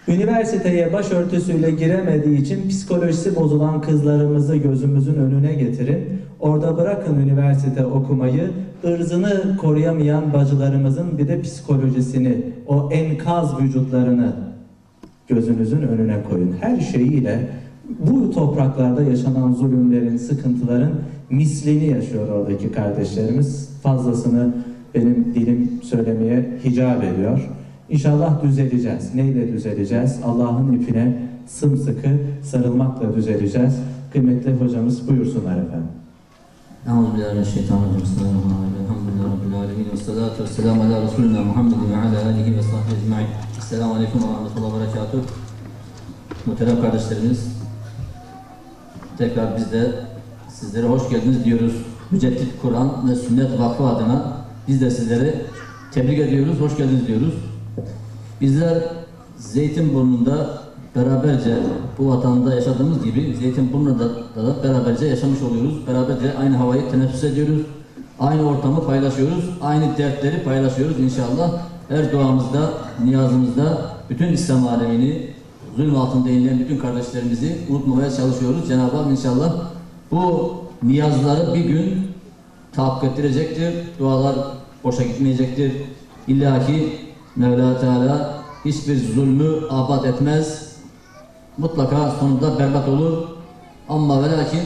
Üniversiteye başörtüsüyle giremediği için psikolojisi bozulan kızlarımızı gözümüzün önüne getirin. Orada bırakın üniversite okumayı, ırzını koruyamayan bacılarımızın bir de psikolojisini, o enkaz vücutlarını gözünüzün önüne koyun. Her şeyiyle bu topraklarda yaşanan zulümlerin, sıkıntıların mislini yaşıyor oradaki kardeşlerimiz. Fazlasını benim dilim söylemeye hicap ediyor. İnşallah düzeleceğiz. Neyle düzeleceğiz? Allah'ın ipine sımsıkı sarılmakla düzeleceğiz. Kıymetli hocamız buyursunlar efendim. Euzubillahimineşşeytanirracim. Bismillahirrahmanirrahim. Elhamdülillahi Rabbil alemin. Vessalatu vesselamu ala Resulina Muhammedin ve ala alihi ve sahbihi ecma'in. Esselamu aleyküm ve rahmetullahi ve berekatuhu. Muhterem kardeşlerimiz, tekrar biz de sizlere hoş geldiniz diyoruz. Müceddit Kur'an ve Sünnet Vakfı adına biz de sizleri tebrik ediyoruz, hoş geldiniz diyoruz. Bizler Zeytinburnu'nda beraberce bu vatanda yaşadığımız gibi Zeytinburnu'da da beraberce yaşamış oluyoruz. Beraberce aynı havayı teneffüs ediyoruz. Aynı ortamı paylaşıyoruz. Aynı dertleri paylaşıyoruz inşallah. Her duamızda, niyazımızda bütün İslam alemini, zulüm altında eğilen bütün kardeşlerimizi unutmamaya çalışıyoruz. Cenab-ı Hak inşallah bu niyazları bir gün tahakkuk ettirecektir. Dualar boşa gitmeyecektir. İlla ki Mevla Teala hiçbir zulmü abad etmez. Mutlaka sonunda berbat olur. Ama ve lakin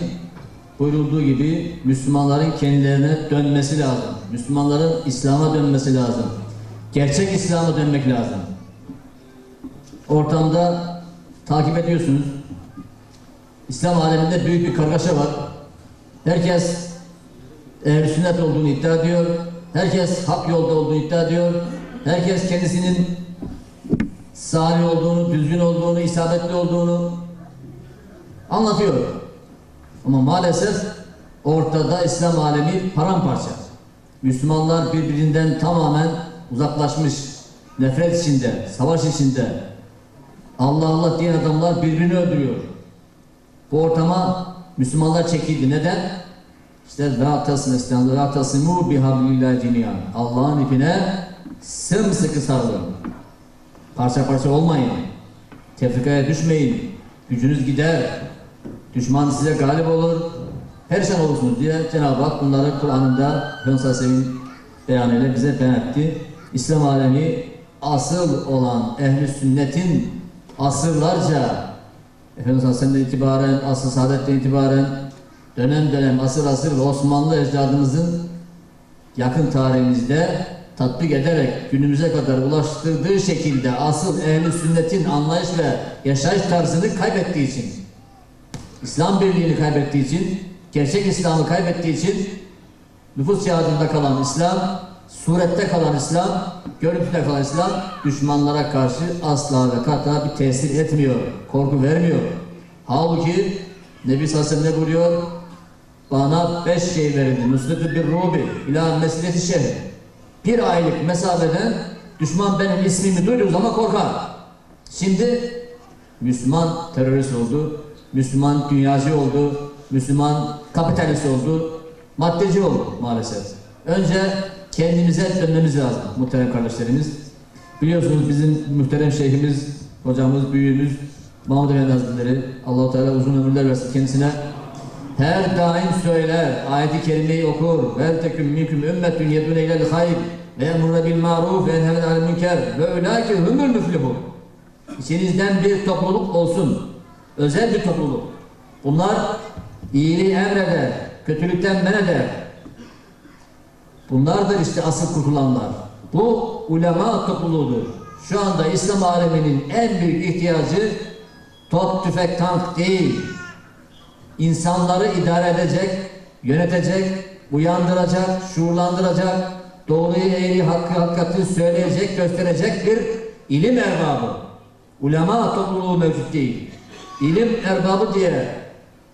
buyurulduğu gibi Müslümanların kendilerine dönmesi lazım. Müslümanların İslam'a dönmesi lazım. Gerçek İslam'a dönmek lazım. Ortamda takip ediyorsunuz. İslam aleminde büyük bir kargaşa var. Herkes ehl-i sünnet olduğunu iddia ediyor. Herkes hak yolda olduğunu iddia ediyor. Herkes kendisinin salih olduğunu, düzgün olduğunu, isabetli olduğunu anlatıyor. Ama maalesef ortada İslam alemi paramparça. Müslümanlar birbirinden tamamen uzaklaşmış, nefret içinde, savaş içinde. Allah Allah diyen adamlar birbirini öldürüyor. Bu ortama Müslümanlar çekildi. Neden? İşte وَاَعْتَصِمُوا بِحَبْلِ اللّٰهِ جَمِيعًا Allah'ın ipine sımsıkı sarılın. Parça parça olmayın. Tefrikaya düşmeyin. Gücünüz gider. Düşman size galip olur. Perişan olursunuz diye Cenab-ı Hak bunları Kur'an'ında Efendimiz beyanıyla bize beyan etti. İslam alemi asıl olan ehl-i sünnetin asırlarca Efendimiz Aleyhisselam'dan itibaren, asr-ı saadetten itibaren dönem dönem, asır asır ve Osmanlı ecdadımızın yakın tarihimizde tatbik ederek günümüze kadar ulaştırdığı şekilde asıl ehl-i sünnetin anlayış ve yaşayış tarzını kaybettiği için, İslam birliğini kaybettiği için, gerçek İslam'ı kaybettiği için nüfus kağıdında kalan İslam, surette kalan İslam, görüntüde kalan İslam düşmanlara karşı asla ve kata bir tesir etmiyor, korku vermiyor. Halbuki Nebi sallallahu aleyhi ve sellem ne buyuruyor? Bana 5 şey verildi. Nusretü bir rubi ila mesileti şehir. Bir aylık mesafeden düşman benim ismimi duyduğu zaman korkar. Şimdi Müslüman terörist oldu, Müslüman dünyacı oldu, Müslüman kapitalist oldu, maddeci oldu maalesef. Önce kendimize dönmemiz lazım muhterem kardeşlerimiz. Biliyorsunuz bizim muhterem şeyhimiz, hocamız, büyüğümüz Mahmud Efendi Hazretleri, Allah-u Teala uzun ömürler versin kendisine. Her daim söyler, ayet-i kerimeyi okur. Vel teküm minkum ümmetun yedune ilel hayr ve emrune bil maruf ve enhevne anil münker ve ulaike humul müflihun. İçinizden bir topluluk olsun. Özel bir topluluk. Bunlar iyiliği emreder, kötülükten men eder. Bunlardır işte asıl kurtulanlar. Bu ulema topluluğudur. Şu anda İslam aleminin en büyük ihtiyacı top, tüfek, tank değil. İnsanları idare edecek, yönetecek, uyandıracak, şuurlandıracak, doğruyu, eğriyi, hakkı, hakikati söyleyecek, gösterecek bir ilim erbabı. Ulema topluluğu mevcut değil. İlim erbabı diye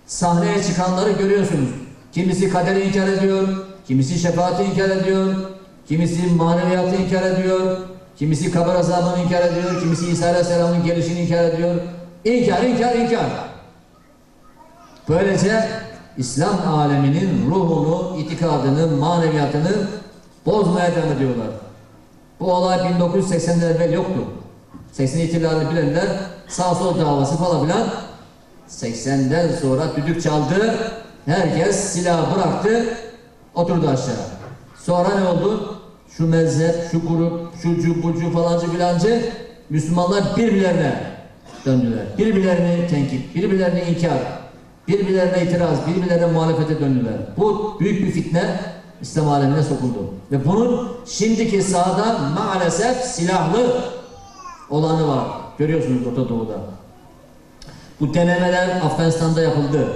sahneye çıkanları görüyorsunuz. Kimisi kaderi inkar ediyor, kimisi şefaati inkar ediyor, kimisi maneviyatı inkar ediyor, kimisi kabir azabını inkar ediyor, kimisi İsa Aleyhisselam'ın gelişini inkar ediyor. İnkar, inkar, inkar. Böylece İslam aleminin ruhunu, itikadını, maneviyatını bozmaya devam ediyorlar. Bu olay 1980'den evvel yoktu. 80 ihtilalini bilenler sağ sol davası falan filan. 80'den sonra düdük çaldı. Herkes silahı bıraktı. Oturdu aşağı. Sonra ne oldu? Şu mezhep, şu grup, şucu, bucu, falancı, filancı Müslümanlar birbirlerine döndüler. Birbirlerini tenkit, birbirlerini inkar, birbirlerine itiraz, birbirlerine muhalefete döndüler. Bu büyük bir fitne İslam alemine sokuldu. Ve bunun şimdiki sahada maalesef silahlı olanı var. Görüyorsunuz Orta Doğu'da. Bu denemeler Afganistan'da yapıldı.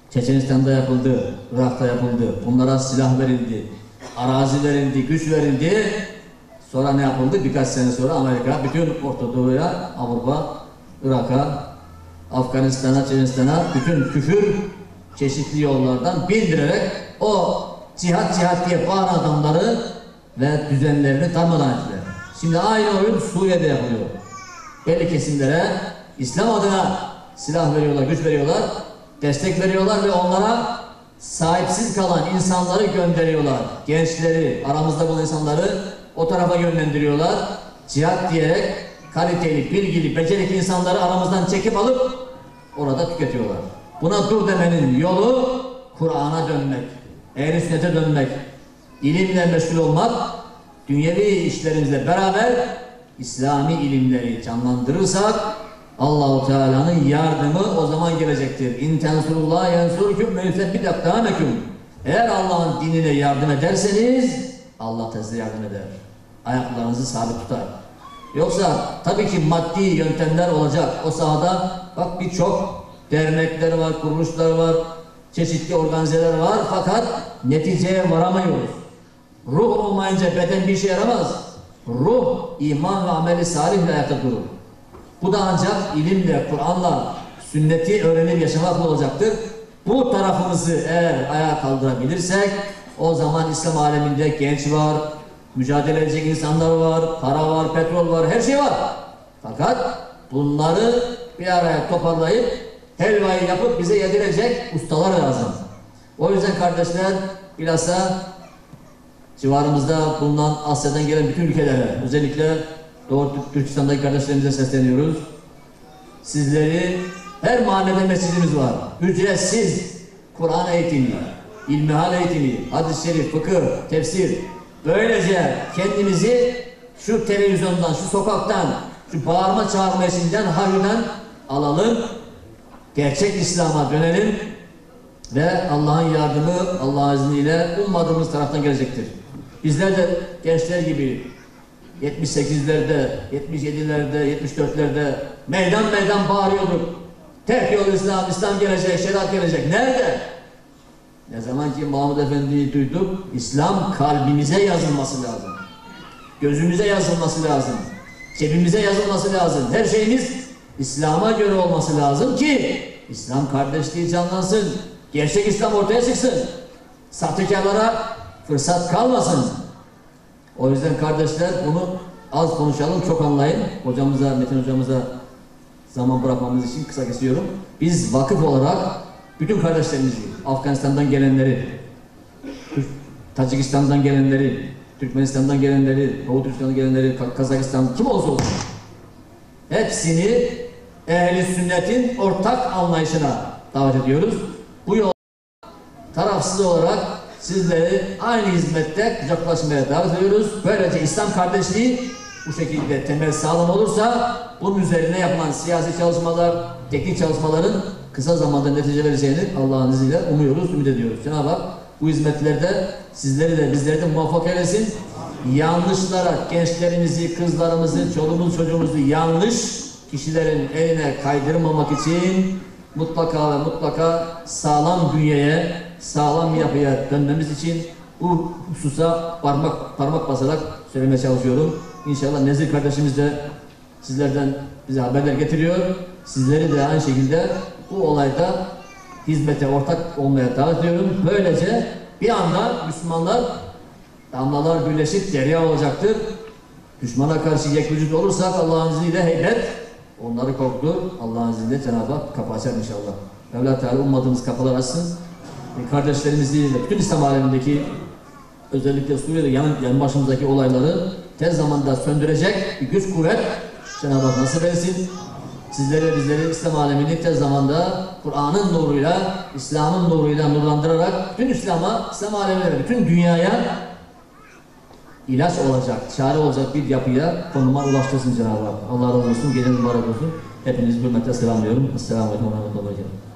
Çeçenistan'da yapıldı. Irak'ta yapıldı. Bunlara silah verildi. Arazi verildi, güç verildi. Sonra ne yapıldı? Birkaç sene sonra Amerika bütün Orta Doğu'ya, Avrupa, Irak'a, Afganistan'a, Çeçenistan'a bütün küfür çeşitli yollardan bildirerek o cihat diye bağıran adamları ve düzenlerini darmadan ettiler. Şimdi aynı oyun Suriye'de yapılıyor. Belli kesimlere İslam adına silah veriyorlar, güç veriyorlar, destek veriyorlar ve onlara sahipsiz kalan insanları gönderiyorlar. Gençleri, aramızda bulunan insanları o tarafa yönlendiriyorlar. Cihat diyerek kaliteli, bilgili, becerikli insanları aramızdan çekip alıp orada tüketiyorlar. Buna dur demenin yolu Kur'an'a dönmek, ehl-i sünnete dönmek, ilimle meşgul olmak, dünyevi işlerimizle beraber İslami ilimleri canlandırırsak Allah-u Teala'nın yardımı o zaman gelecektir. İn tensurullah yensurkum ve yusebbit akdamakum. Eğer Allah'ın dinine yardım ederseniz Allah da size yardım eder. Ayaklarınızı sabit tutar. Yoksa tabii ki maddi yöntemler olacak. O sahada bak birçok dernekler var, kuruluşlar var, çeşitli organizeler var fakat neticeye varamıyoruz. Ruh olmayınca beden bir işe yaramaz. Ruh, iman ve ameli salihle ayakta durur. Bu da ancak ilimle, Kur'an'la, sünneti öğrenip yaşamakla olacaktır. Bu tarafımızı eğer ayağa kaldırabilirsek o zaman İslam aleminde genç var, mücadele edecek insanlar var, para var, petrol var, her şey var. Fakat bunları bir araya toparlayıp helvayı yapıp bize yedirecek ustalar lazım. O yüzden kardeşler bilhassa civarımızda bulunan Asya'dan gelen bütün ülkelere, özellikle Doğu Türkistan'daki kardeşlerimize sesleniyoruz. Sizleri her mahallede mescidimiz var. Ücretsiz Kur'an eğitimi, ilmihal eğitimi, hadis-i şerif, fıkıh, tefsir. Böylece kendimizi şu televizyondan, şu sokaktan, şu bağırma çağırma işinden, hayırdan alalım. Gerçek İslam'a dönelim ve Allah'ın yardımı Allah'ın izniyle ummadığımız taraftan gelecektir. Bizler de gençler gibi 78'lerde, 77'lerde, 74'lerde meydan bağırıyorduk. Tek yol İslam, İslam gelecek, şeriat gelecek. Nerede? Ne zaman ki Mahmud Efendi'yi duyduk, İslam kalbimize yazılması lazım. Gözümüze yazılması lazım. Cebimize yazılması lazım. Her şeyimiz İslam'a göre olması lazım ki İslam kardeşliği canlansın. Gerçek İslam ortaya çıksın. Sahtekarlara fırsat kalmasın. O yüzden kardeşler bunu az konuşalım, çok anlayın. Hocamıza, Metin hocamıza zaman bırakmamız için kısa kesiyorum. Biz vakıf olarak bütün kardeşlerimizi, Afganistan'dan gelenleri, Tacikistan'dan gelenleri, Türkmenistan'dan gelenleri, Doğu Türkistan'dan gelenleri, Kazakistan, kim olsa olsun, hepsini ehl-i sünnetin ortak anlayışına davet ediyoruz. Bu yol tarafsız olarak sizleri aynı hizmette kucaklaşmaya davet ediyoruz. Böylece İslam kardeşliği bu şekilde temel sağlam olursa bunun üzerine yapılan siyasi çalışmalar, teknik çalışmaların kısa zamanda netice vereceğini Allah'ın izniyle umuyoruz, ümit ediyoruz. Cenab-ı Hak bu hizmetlerde sizleri de bizleri de muvaffak eylesin. Yanlışlara, gençlerimizi, kızlarımızı, çoluğumuzu, çocuğumuzu yanlış kişilerin eline kaydırmamak için mutlaka sağlam bünyeye, sağlam yapıya dönmemiz için bu hususa parmak basarak söylemeye çalışıyorum. İnşallah Nezir kardeşimiz de sizlerden bize haberler getiriyor. Sizleri de aynı şekilde bu olayda hizmete ortak olmaya davet ediyorum. Böylece bir anda Müslümanlar damlalar birleşip derya olacaktır. Düşmana karşı yekvücut olursak Allah'ın izniyle heybet onları korkutur. Allah'ın izniyle Cenab-ı Hak kapı açar inşallah. Mevla Teala ummadığımız kapılar açsın. Kardeşlerimizi, bütün İslam alemindeki özellikle Suriye'de yan başımızdaki olayları tez zamanda söndürecek bir güç kuvvet Cenab-ı Hak nasip etsin. Sizleri ve bizleri İslam alemini tez zamanda Kur'an'ın nuruyla, İslam'ın nuruyla nurlandırarak bütün İslam'a, İslam alemine, bütün dünyaya ilaç olacak, çare olacak bir yapıya, konuma ulaştırsın Cenab-ı Hak. Allah razı olsun, gelin mübarek olsun. Hepinizi hürmetle selamlıyorum. Esselamu Aleyküm ve Rahmetullahi ve Berekatuhu.